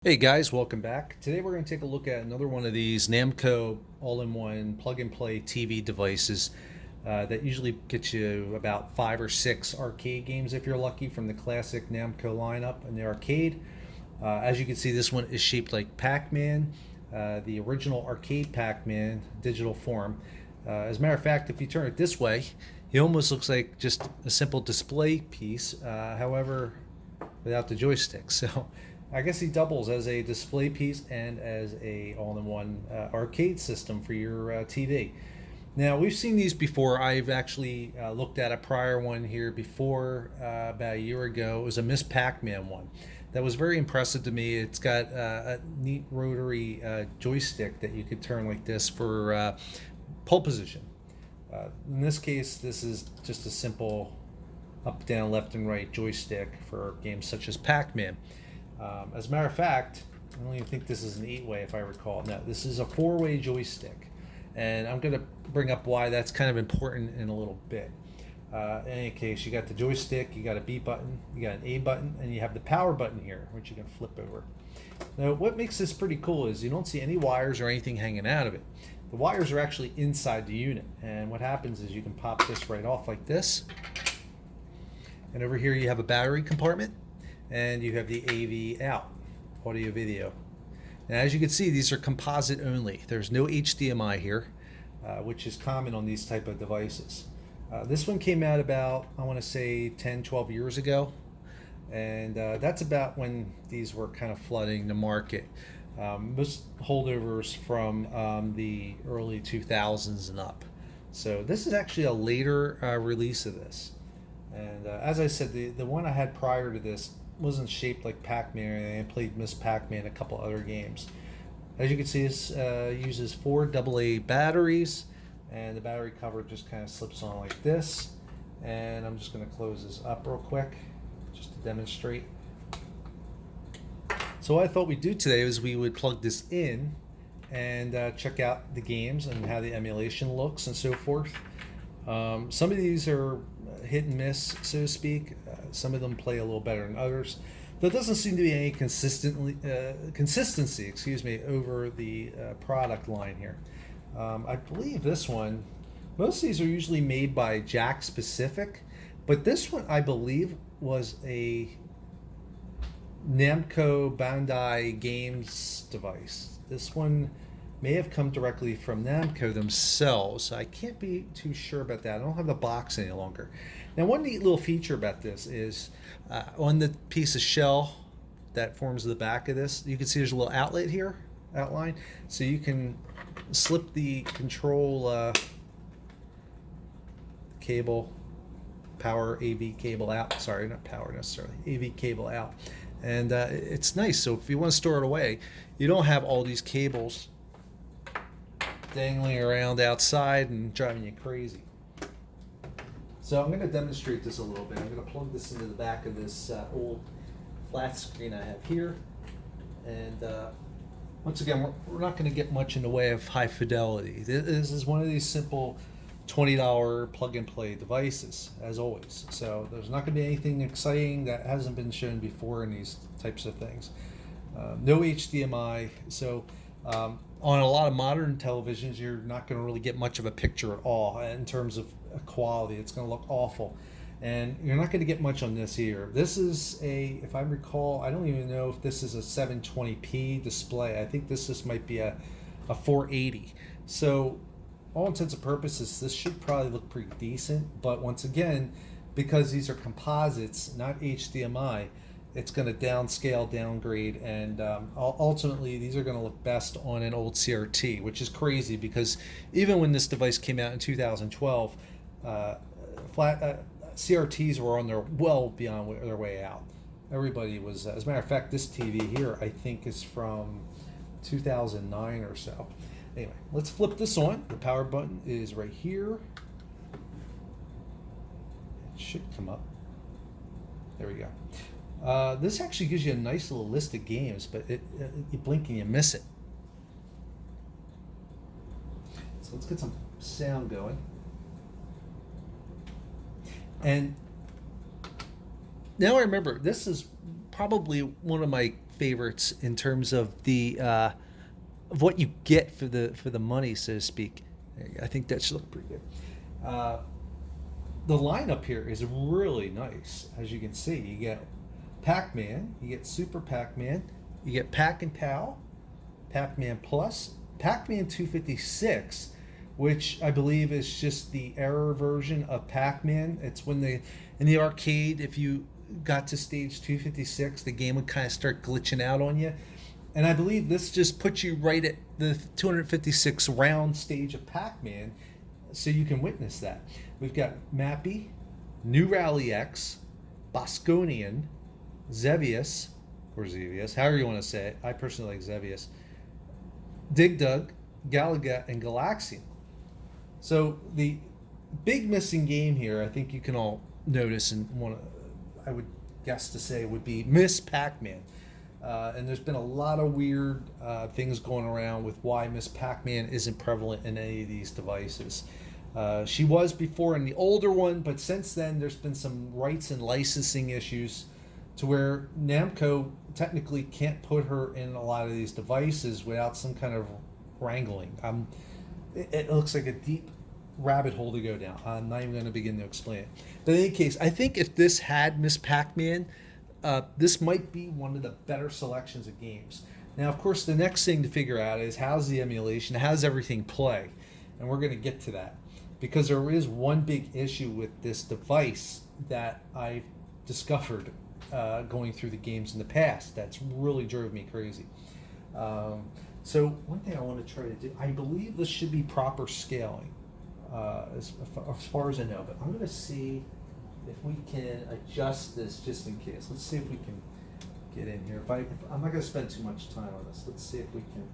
Hey guys, welcome back. Today we're going to take a look at another one of these Namco all-in-one plug-and-play TV devices that usually gets you about 5 or 6 arcade games if you're lucky from the classic Namco lineup in the arcade. As you can see, this one is shaped like Pac-Man, the original arcade Pac-Man digital form. As a matter of fact, if you turn it this way, it almost looks like just a simple display piece, however, without the joystick. So I guess he doubles as a display piece and as a all-in-one arcade system for your TV. Now we've seen these before. I've actually looked at a prior one here before about a year ago. It was a Miss Pac-Man one that was very impressive to me. It's got a neat rotary joystick that you could turn like this for pole position. In this case, this is just a simple up, down, left, and right joystick for games such as Pac-Man. As a matter of fact, I don't even think this is an 8-way if I recall. No, this is a 4-way joystick. And I'm going to bring up why that's kind of important in a little bit. In any case, you got the joystick, you got a B button, you got an A button, and you have the power button here, which you can flip over. Now, what makes this pretty cool is you don't see any wires or anything hanging out of it. The wires are actually inside the unit. And what happens is you can pop this right off like this. And over here you have a battery compartment. And you have the AV out, audio video. Now, as you can see, these are composite only. There's no HDMI here, which is common on these type of devices. This one came out about, I want to say 10, 12 years ago. And that's about when these were kind of flooding the market. Most holdovers from the early 2000s and up. So this is actually a later release of this. And as I said, the one I had prior to this wasn't shaped like Pac-Man, and I played Miss Pac-Man a couple other games. As you can see, this uses 4 AA batteries, and the battery cover just kind of slips on like this. And I'm just going to close this up real quick just to demonstrate. So what I thought we'd do today is we would plug this in and check out the games and how the emulation looks and so forth. Some of these are hit and miss, so to speak. Some of them play a little better than others. There doesn't seem to be any consistency, over the product line here. I believe this one, most of these are usually made by Jack specific, but this one I believe was a Namco Bandai Games device. This one may have come directly from Namco themselves. I can't be too sure about that. I don't have the box any longer. Now, one neat little feature about this is on the piece of shell that forms the back of this, you can see there's a little outlet here, outline, so you can slip the control cable, power AV cable out. Sorry, not power necessarily, AV cable out. And it's nice. So if you want to store it away, you don't have all these cables dangling around outside and driving you crazy. So I'm going to demonstrate this a little bit. I'm going to plug this into the back of this old flat screen I have here. And once again, we're not going to get much in the way of high fidelity. This is one of these simple $20 plug-and-play devices, as always. So there's not going to be anything exciting that hasn't been shown before in these types of things. No HDMI. So on a lot of modern televisions, you're not going to really get much of a picture at all in terms of quality. It's going to look awful. And you're not going to get much on this here. This is if I recall, I don't even know if this is a 720p display. I think this might be a 480. So all intents and purposes, this should probably look pretty decent. But once again, because these are composites, not HDMI, it's going to downscale, downgrade, and ultimately these are going to look best on an old CRT, which is crazy because even when this device came out in 2012, CRTs were on their well beyond their way out. Everybody was, as a matter of fact, this TV here I think is from 2009 or so. Anyway, let's flip this on. The power button is right here. It should come up. There we go. This actually gives you a nice little list of games, but you blink and you miss it. So let's get some sound going. And now I remember, this is probably one of my favorites in terms of the of what you get for the money, so to speak. I think that should look pretty good. The lineup here is really nice, as you can see. You get Pac-Man, you get Super Pac-Man, you get Pac and Pal, Pac-Man Plus, Pac-Man 256, which I believe is just the error version of Pac-Man. It's when in the arcade, if you got to stage 256, the game would kind of start glitching out on you. And I believe this just puts you right at the 256 round stage of Pac-Man, so you can witness that. We've got Mappy, New Rally X, BOSconi, Xevious, or Xevious, however you want to say it. I personally like Xevious. Dig Dug, Galaga, and Galaxian. So the big missing game here, I think you can all notice, and I would guess to say would be Miss Pac-Man. And there's been a lot of weird things going around with why Miss Pac-Man isn't prevalent in any of these devices. She was before in the older one, but since then there's been some rights and licensing issues to where Namco technically can't put her in a lot of these devices without some kind of wrangling. It looks like a deep rabbit hole to go down. I'm not even going to begin to explain it. But in any case, I think if this had Miss Pac-Man, this might be one of the better selections of games. Now, of course, the next thing to figure out is how's the emulation, how's everything play? And we're going to get to that. Because there is one big issue with this device that I've discovered going through the games in the past that's really drove me crazy. So one thing I want to try to do, I believe this should be proper scaling as far as I know, but I'm going to see if we can adjust this just in case. Let's see if we can get in here. I'm not going to spend too much time on this. Let's see if we can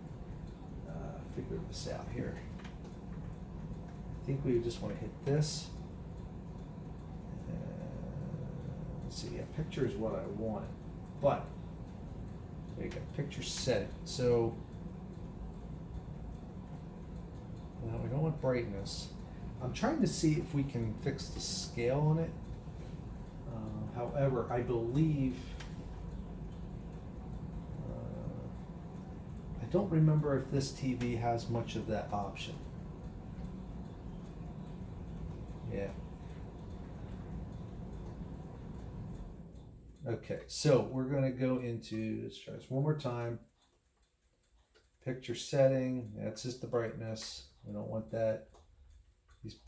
figure this out here. I think we just want to hit this. Let's see, yeah, picture is what I wanted. But, there you go, picture setting. So, now we don't want brightness. I'm trying to see if we can fix the scale on it. However, I believe, I don't remember if this TV has much of that option. Yeah. Okay, so we're going to go into, let's try this one more time. Picture setting, that's just the brightness. We don't want that.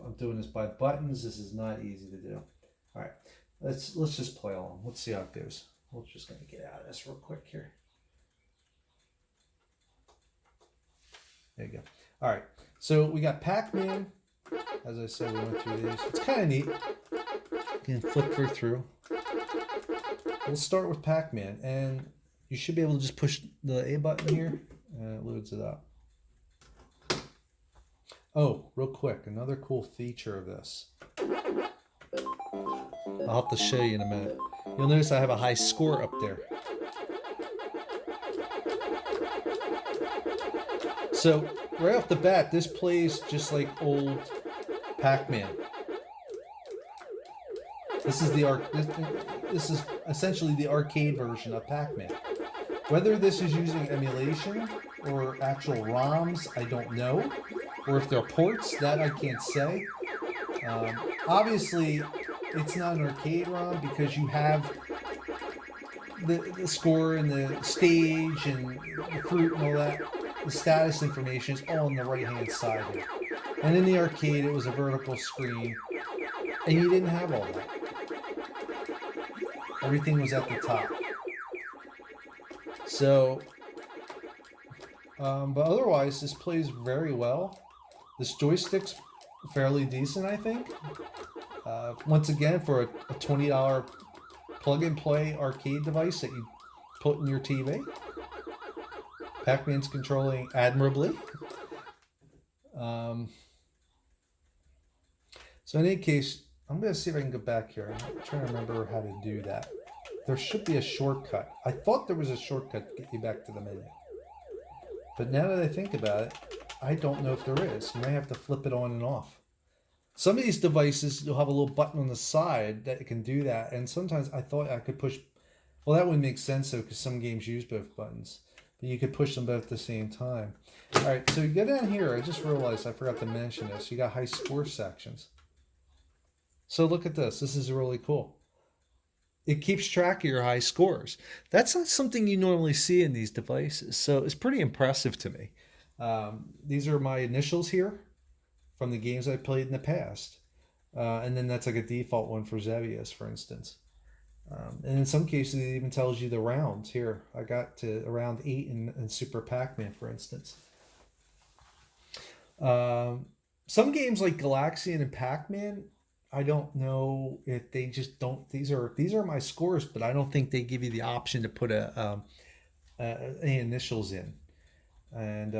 I'm doing this by buttons. This is not easy to do. All right, let's just play along. Let's see how it goes. We're just going to get out of this real quick here. There you go. All right, so we got Pac-Man. As I said, we went through these. It's kind of neat. You can flip through. We'll start with Pac-Man, and you should be able to just push the A button here, and it loads it up. Oh, real quick, another cool feature of this. I'll have to show you in a minute. You'll notice I have a high score up there. So, right off the bat, this plays just like old Pac-Man. This is essentially the arcade version of Pac-Man. Whether this is using emulation or actual ROMs, I don't know. Or if they're ports, that I can't say. Obviously, it's not an arcade ROM because you have the score and the stage and the fruit and all that. The status information is all on the right-hand side here. And in the arcade, it was a vertical screen, and you didn't have all that. Everything was at the top. So, but otherwise, this plays very well. This joystick's fairly decent, I think. Once again, for a $20 plug-and-play arcade device that you put in your TV. Pac-Man's controlling admirably. So in any case, I'm going to see if I can go back here. I'm trying to remember how to do that. There should be a shortcut. I thought there was a shortcut to get you back to the menu. But now that I think about it, I don't know if there is. You may have to flip it on and off. Some of these devices, you'll have a little button on the side that can do that. And sometimes I thought I could push Well, that would make sense though, because some games use both buttons, but you could push them both at the same time. All right, so you go down here. I just realized I forgot to mention this. You got high score sections. So look at this. This is really cool. It keeps track of your high scores. That's not something you normally see in these devices, so it's pretty impressive to me. These are my initials here from the games I played in the past. And then that's like a default one for Xevious, for instance. And in some cases, it even tells you the rounds. Here, I got to around 8 in Super Pac-Man, for instance. Some games like Galaxian and Pac-Man, I don't know if they just don't. These are my scores, but I don't think they give you the option to put any initials in, and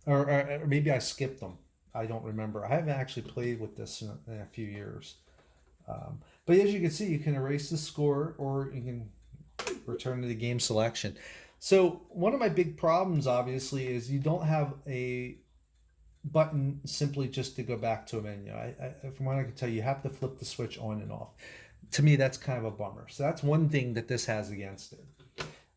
or maybe I skipped them. I don't remember. I haven't actually played with this in a few years. But as you can see, you can erase the score, or you can return to the game selection. So one of my big problems, obviously, is you don't have a button simply just to go back to a menu. From what I can tell, you have to flip the switch on and off. To me, that's kind of a bummer. So that's one thing that this has against it.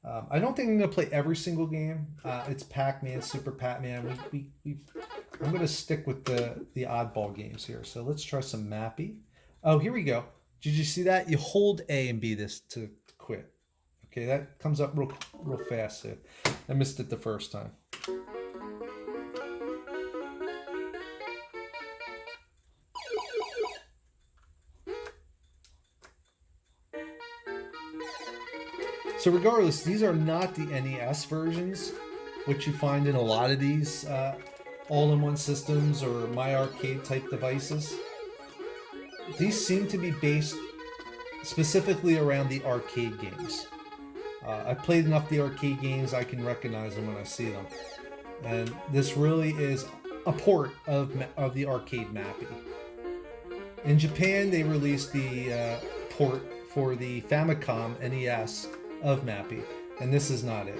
I don't think I'm going to play every single game. It's Pac-Man, Super Pac-Man. I'm going to stick with the oddball games here. So let's try some Mappy. Oh, here we go. Did you see that? You hold A and B this to quit. Okay, that comes up real fast. I missed it the first time. So regardless, these are not the NES versions, which you find in a lot of these all-in-one systems or My Arcade type devices. These seem to be based specifically around the arcade games. I've played enough of the arcade games, I can recognize them when I see them. And this really is a port of the arcade Mappy. In Japan, they released the port for the Famicom NES of Mappy, and this is not it.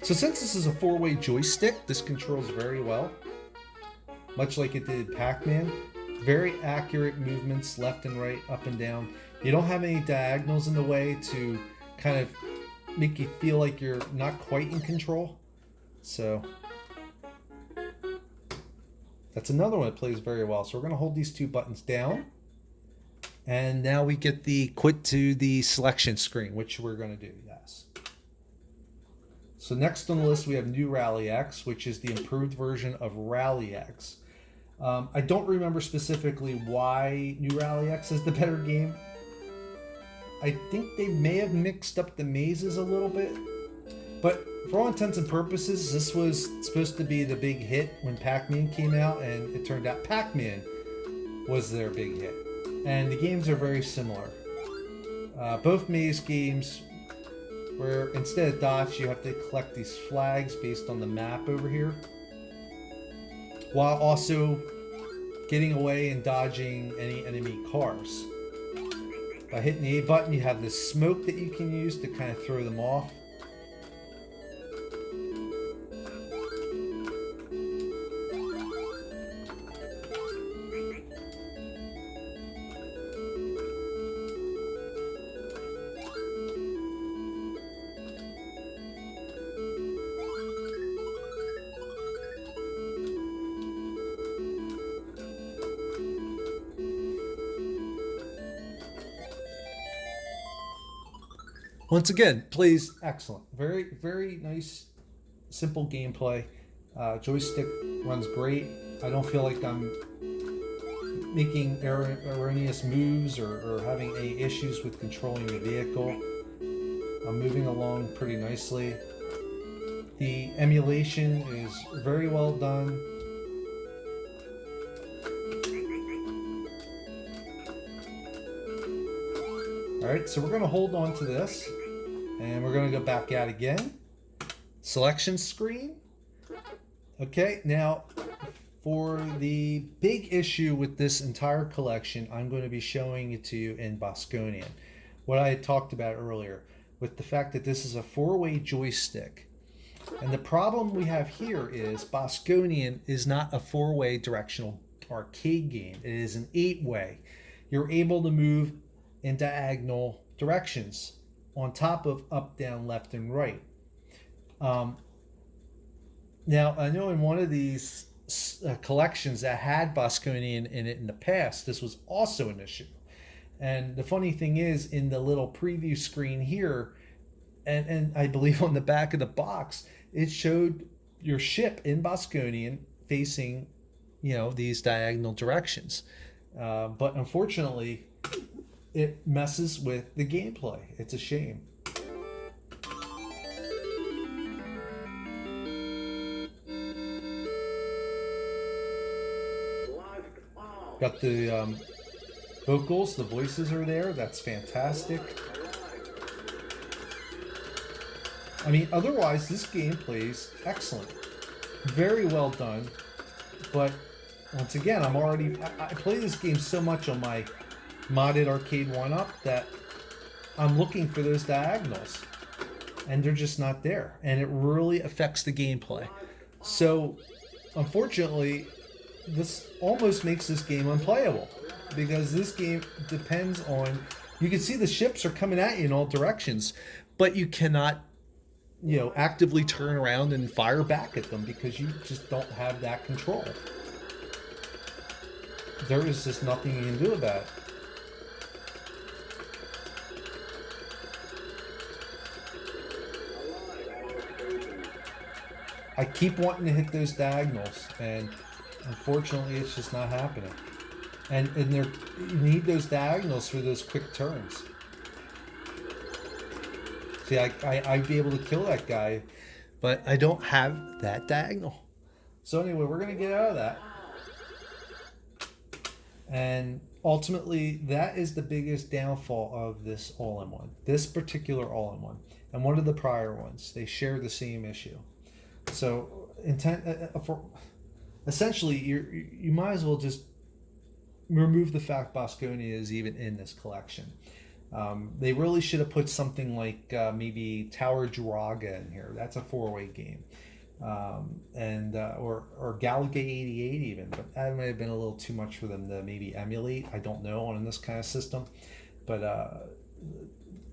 So since this is a 4-way joystick, this controls very well, much like it did Pac-Man. Very accurate movements left and right, up and down. You don't have any diagonals in the way to kind of make you feel like you're not quite in control. So that's another one that plays very well. So we're going to hold these two buttons down. And now we get the quit to the selection screen, which we're going to do, yes. So next on the list we have New Rally X, which is the improved version of Rally X. I don't remember specifically why New Rally X is the better game. I think they may have mixed up the mazes a little bit. But for all intents and purposes, this was supposed to be the big hit when Pac-Man came out, and it turned out Pac-Man was their big hit. And the games are very similar. Both maze games, where instead of dots, you have to collect these flags based on the map over here, while also getting away and dodging any enemy cars. By hitting the A button, you have this smoke that you can use to kind of throw them off. Once again, plays excellent. Very, very nice, simple gameplay. Joystick runs great. I don't feel like I'm making erroneous moves or having any issues with controlling the vehicle. I'm moving along pretty nicely. The emulation is very well done. Alright, so we're going to hold on to this. And we're going to go back out again. Selection screen. Okay, now for the big issue with this entire collection, I'm going to be showing it to you in BOSconi. What I had talked about earlier, with the fact that this is a 4-way joystick. And the problem we have here is BOSconi is not a 4-way directional arcade game. It is an 8-way. You're able to move in diagonal directions on top of up, down, left, and right. Now, I know in one of these collections that had BOSconi in it in the past, this was also an issue. And the funny thing is, in the little preview screen here, and I believe on the back of the box, it showed your ship in BOSconi facing, these diagonal directions. But unfortunately, it messes with the gameplay. It's a shame. Got the vocals, the voices are there. That's fantastic. I mean, otherwise, this game plays excellent. Very well done. But once again, I play this game so much on my modded arcade 1-up that I'm looking for those diagonals. And they're just not there. And it really affects the gameplay. So, unfortunately, this almost makes this game unplayable. Because this game depends on... You can see the ships are coming at you in all directions. But you cannot... actively turn around and fire back at them because you just don't have that control. There is just nothing you can do about it. I keep wanting to hit those diagonals, and unfortunately it's just not happening. And you need those diagonals for those quick turns. See, I'd be able to kill that guy, but I don't have that diagonal. So anyway, we're going to get out of that. And ultimately, that is the biggest downfall of this all-in-one. This particular all-in-one. And one of the prior ones. They share the same issue. So, essentially, you might as well just remove the fact BOSconi is even in this collection. They really should have put something like maybe Tower Galaga in here. That's a 4-way game, or Galaga 88 even. But that might have been a little too much for them to maybe emulate. I don't know on this kind of system, but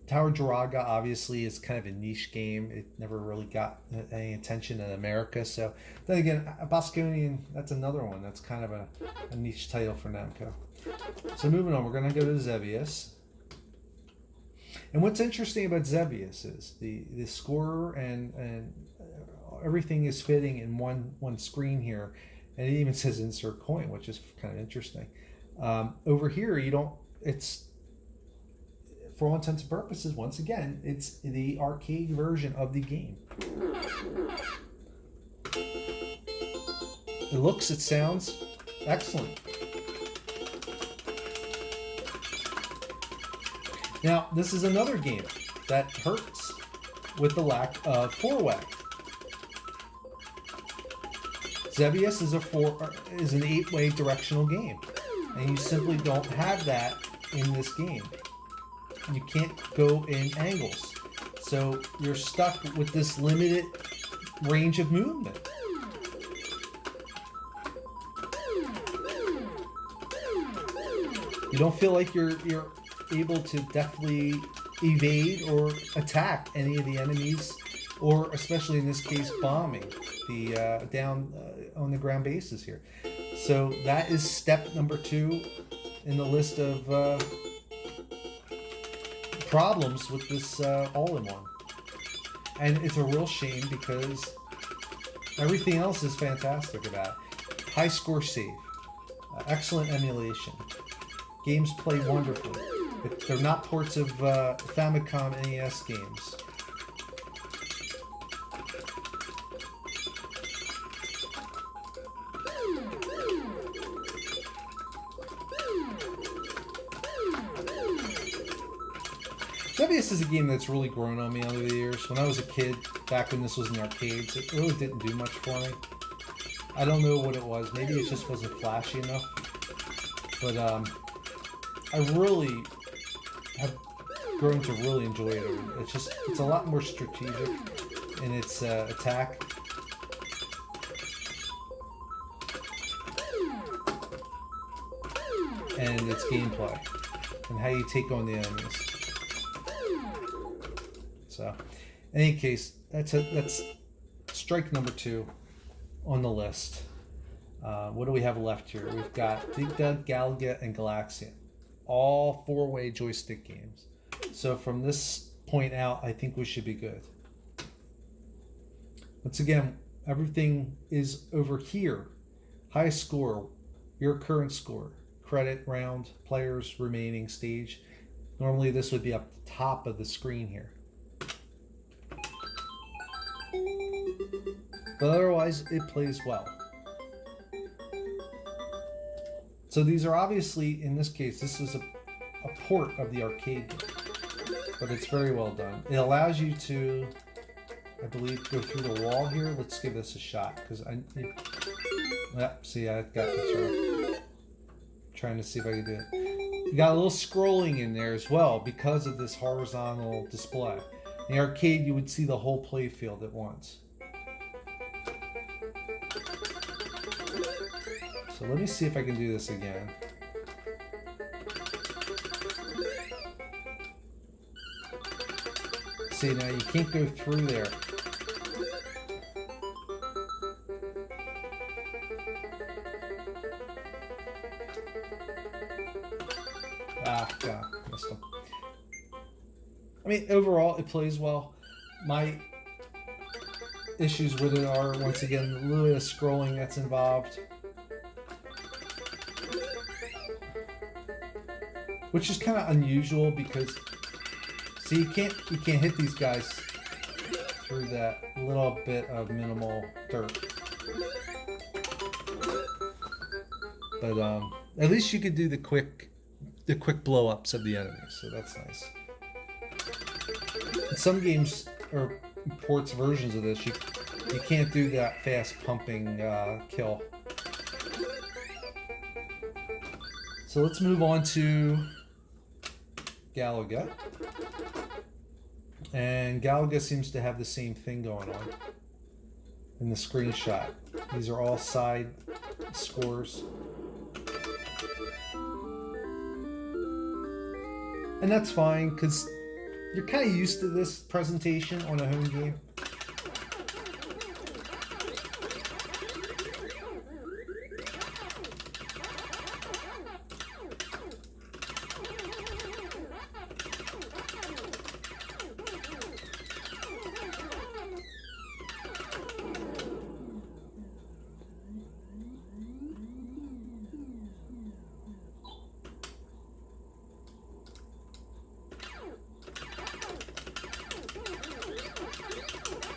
Tower Galaga obviously is kind of a niche game. It never really got any attention in America. So then again, BOSconi, that's another one. That's kind of a niche title for Namco. So moving on, we're going to go to Xevious. And what's interesting about Xevious is the scorer and everything is fitting in one screen here, and it even says insert coin, which is kind of interesting. Over here, it's, for all intents and purposes, once again, it's the arcade version of the game. It looks, it sounds excellent. Now, this is another game that hurts with the lack of 4-way. Xevious is an 8-way directional game, and you simply don't have that in this game. You can't go in angles, so you're stuck with this limited range of movement. You don't feel like you're able to deftly evade or attack any of the enemies, or especially in this case bombing the down on the ground bases here. So that is step number 2 in the list of problems with this all-in-one. And it's a real shame because everything else is fantastic about it. High score save, excellent emulation, games play wonderfully. They're not ports of Famicom NES games. Xevious is a game that's really grown on me over the years. When I was a kid, back when this was in the arcades, it really didn't do much for me. I don't know what it was. Maybe it just wasn't flashy enough. But I really have grown to really enjoy it. It's a lot more strategic. in its attack. And its gameplay, and how you take on the enemies. So, in any case, that's strike number 2 on the list. What do we have left here? We've got Galaga, and Galaxian, all 4-way joystick games. So from this point out, I think we should be good. Once again, everything is over here. High score, your current score. Credit round, players remaining, stage. Normally this would be up the top of the screen here. But otherwise it plays well. So these are obviously, in this case, this is a port of the arcade game. But it's very well done. It allows you to, I believe, go through the wall here. Let's give this a shot. Because see, I got this wrong. Trying to see if I can do it. You got a little scrolling in there as well because of this horizontal display. In the arcade, you would see the whole play field at once. So let me see if I can do this again. See, now you can't go through there. God, missed him. I mean, overall, it plays well. My issues with it are, once again, a little bit of scrolling that's involved. Which is kind of unusual because, see, you can't hit these guys through that little bit of minimal dirt. But at least you could do the quick blow-ups of the enemies, so that's nice. In some games, or ports versions of this, you can't do that fast pumping kill. So let's move on to Galaga. And Galaga seems to have the same thing going on in the screenshot. These are all side scores. And that's fine, because you're kind of used to this presentation on a home game.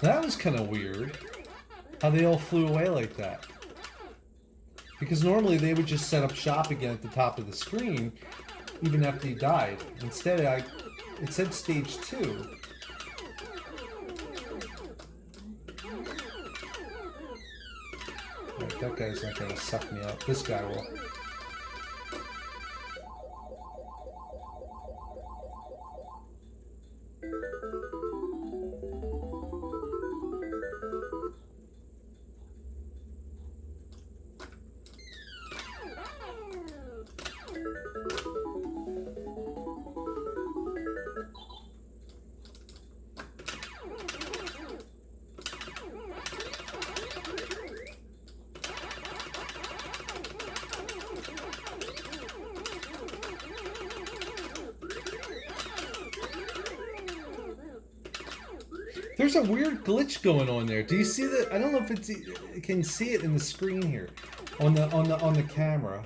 That was kind of weird, how they all flew away like that. Because normally they would just set up shop again at the top of the screen, even after you died. Instead, it said stage 2. Right, that guy's not going to suck me up. This guy will. There's a weird glitch going on there. Do you see that? I don't know if you can see it in the screen here, on the camera.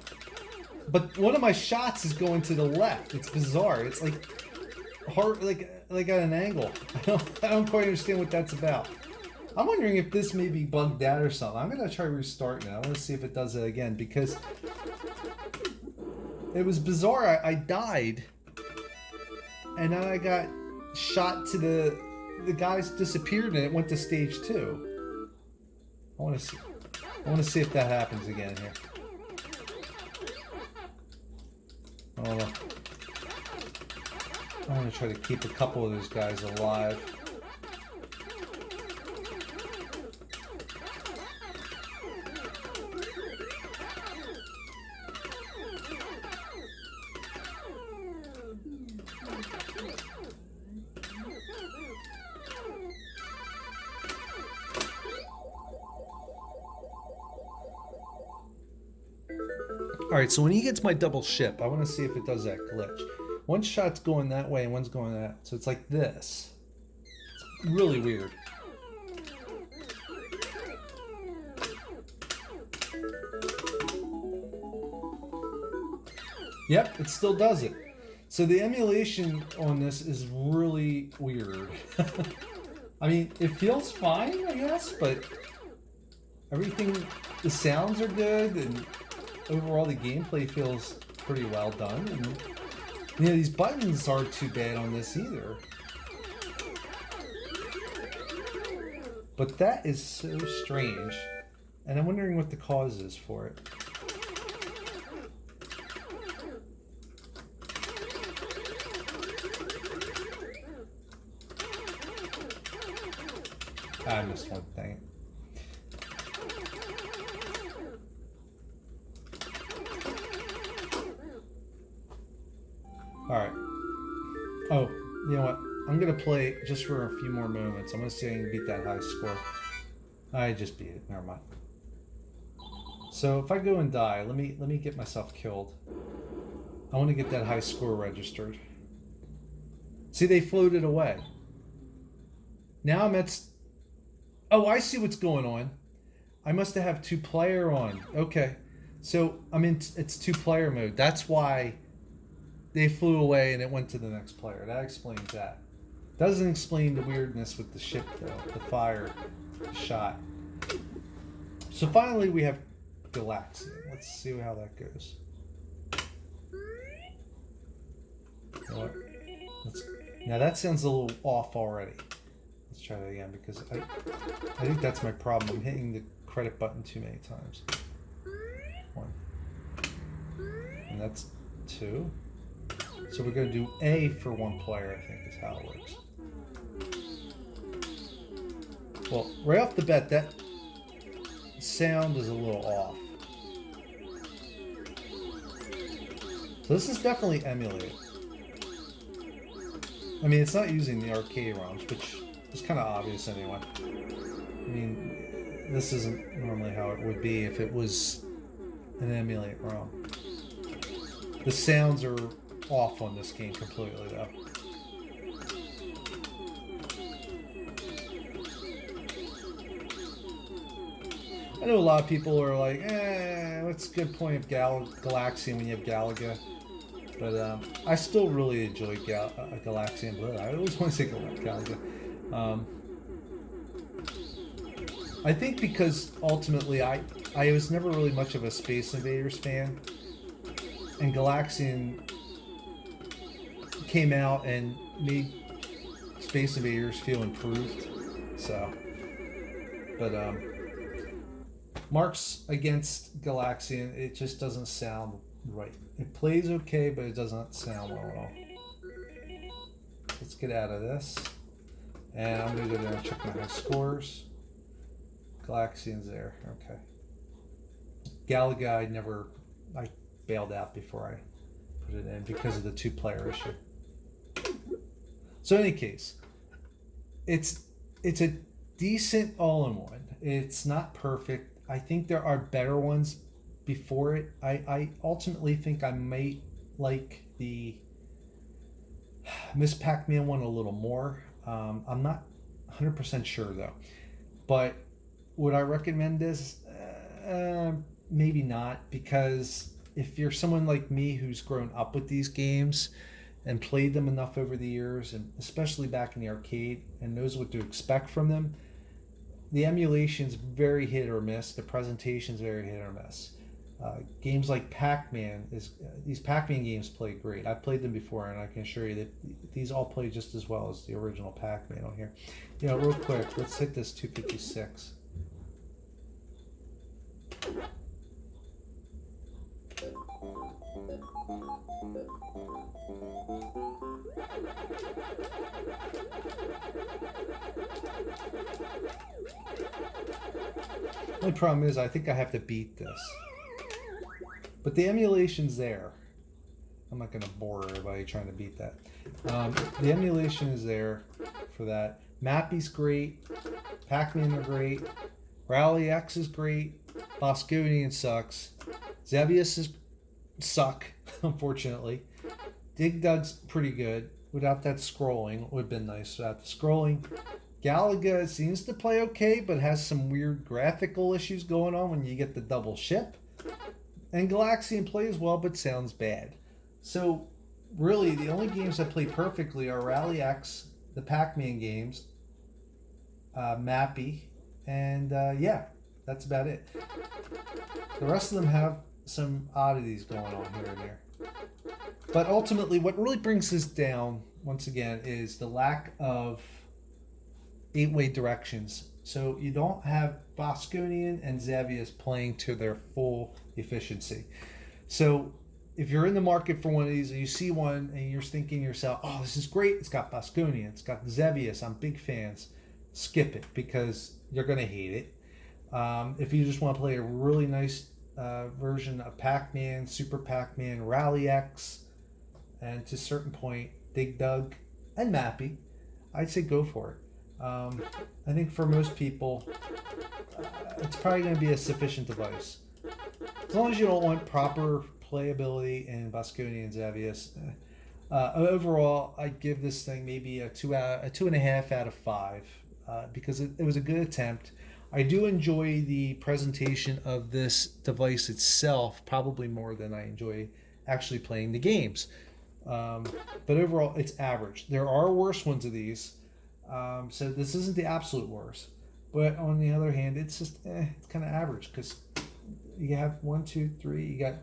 But one of my shots is going to the left. It's bizarre. It's like hard, like at an angle. I don't quite understand what that's about. I'm wondering if this may be bugged out or something. I'm gonna try restart now. Let's see if it does it again, because it was bizarre. I died, and then I got shot to the guys disappeared and it went to stage 2. I want to see if that happens again here. I want to try to keep a couple of those guys alive. Alright, so when he hits my double ship, I want to see if it does that glitch. One shot's going that way and one's going that. So it's like this. It's really weird. Yep, it still does it. So the emulation on this is really weird. I mean, it feels fine, I guess, but everything, the sounds are good, and overall the gameplay feels pretty well done. And, you know, these buttons aren't too bad on this either. But that is so strange, and I'm wondering what the cause is for it. I missed one thing. Alright. Oh, you know what? I'm going to play just for a few more moments. I'm going to see if I can beat that high score. I just beat it. Never mind. So if I go and die, let me get myself killed. I want to get that high score registered. See, they floated away. Now I'm at... Oh, I see what's going on. I must have 2-player on. Okay. So it's 2-player mode. That's why they flew away and it went to the next player. That explains that. Doesn't explain the weirdness with the ship though. The fire shot. So finally we have Galaxian. Let's see how that goes. You know what? Now that sounds a little off already. Let's try that again because I think that's my problem. I'm hitting the credit button too many times. 1. And that's 2. So we're going to do A for 1 player, I think is how it works. Well, right off the bat, that sound is a little off. So this is definitely emulated. I mean, it's not using the arcade ROMs, which is kind of obvious anyway. I mean, this isn't normally how it would be if it was an emulate ROM. The sounds are off on this game completely, though. I know a lot of people are like, what's a good point of Galaxian when you have Galaga? But I still really enjoy Galaxian. But I always want to say Galaga. I think because ultimately I was never really much of a Space Invaders fan, and Galaxian came out and made Space Invaders feel improved. So, but marks against Galaxian, it just doesn't sound right. It plays okay, but it doesn't sound well at all. Let's get out of this. And I'm going to go down and check my high scores. Galaxian's there. Okay. Galaga, I bailed out before I put it in because of the 2-player issue. So in any case, it's a decent all-in-one. It's not perfect. I think there are better ones before it. I ultimately think I might like the Miss Pac-Man one a little more. I'm not 100% sure though. But would I recommend this? Maybe not, because if you're someone like me who's grown up with these games and played them enough over the years, and especially back in the arcade, and knows what to expect from them, the emulation's very hit or miss. The presentation's very hit or miss. Games like Pac-Man, these Pac-Man games play great. I've played them before, and I can assure you that these all play just as well as the original Pac-Man on here. You know, real quick, let's hit this 256. The only problem is I think I have to beat this. But the emulation's there. I'm not going to bore everybody trying to beat that. The emulation is there for that. Mappy's great. Pac-Man are great. Rally X is great. BOSconi sucks. Xevious is suck, unfortunately. Dig Dug's pretty good. Without that scrolling, it would have been nice without the scrolling. Galaga seems to play okay, but has some weird graphical issues going on when you get the double ship. And Galaxian plays well, but sounds bad. So, really, the only games that play perfectly are Rally X, the Pac-Man games, Mappy, and yeah, that's about it. The rest of them have some oddities going on here and there. But ultimately, what really brings this down, once again, is the lack of 8-way directions. So you don't have BOSconi and Xevious playing to their full efficiency. So if you're in the market for one of these and you see one and you're thinking to yourself, oh, this is great, it's got BOSconi, it's got Xevious, I'm big fans, skip it because you're going to hate it. If you just want to play a really nice version of Pac-Man, Super Pac-Man, Rally X, and to a certain point, Dig Dug and Mappy, I'd say go for it. I think for most people, it's probably going to be a sufficient device. As long as you don't want proper playability in BOSconi and Xevious. Overall, I'd give this thing maybe a 2.5 out of 5 because it was a good attempt. I do enjoy the presentation of this device itself, probably more than I enjoy actually playing the games. But overall, it's average. There are worse ones of these, so this isn't the absolute worst. But on the other hand, it's just it's kind of average because you have 1, 2, 3. You got,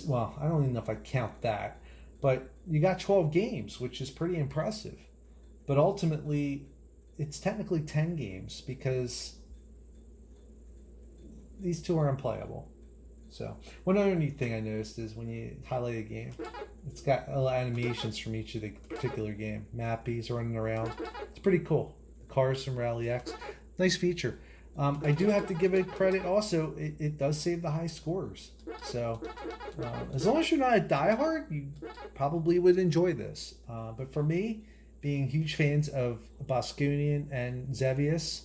well, I don't even know if I count that, but you got 12 games, which is pretty impressive. But ultimately, it's technically 10 games because these two are unplayable. So one other neat thing I noticed is when you highlight a game, it's got little animations from each of the particular game. Mappy's running around. It's pretty cool. The cars from Rally X. Nice feature. I do have to give it credit also. It does save the high scores. So as long as you're not a diehard, you probably would enjoy this. But for me, being huge fans of BOSconi and Xevious,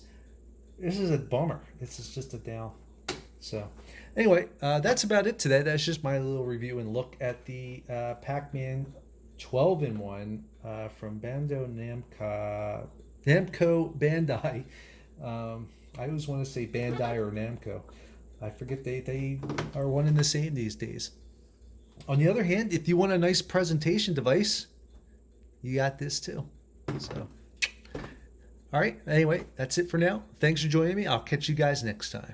this is a bummer. This is just a down. So anyway, that's about it today. That's just my little review and look at the Pac-Man 12-in-1 from Namco Bandai. I always want to say Bandai or Namco. I forget they are one and the same these days. On the other hand, if you want a nice presentation device, you got this too. So, all right. Anyway, that's it for now. Thanks for joining me. I'll catch you guys next time.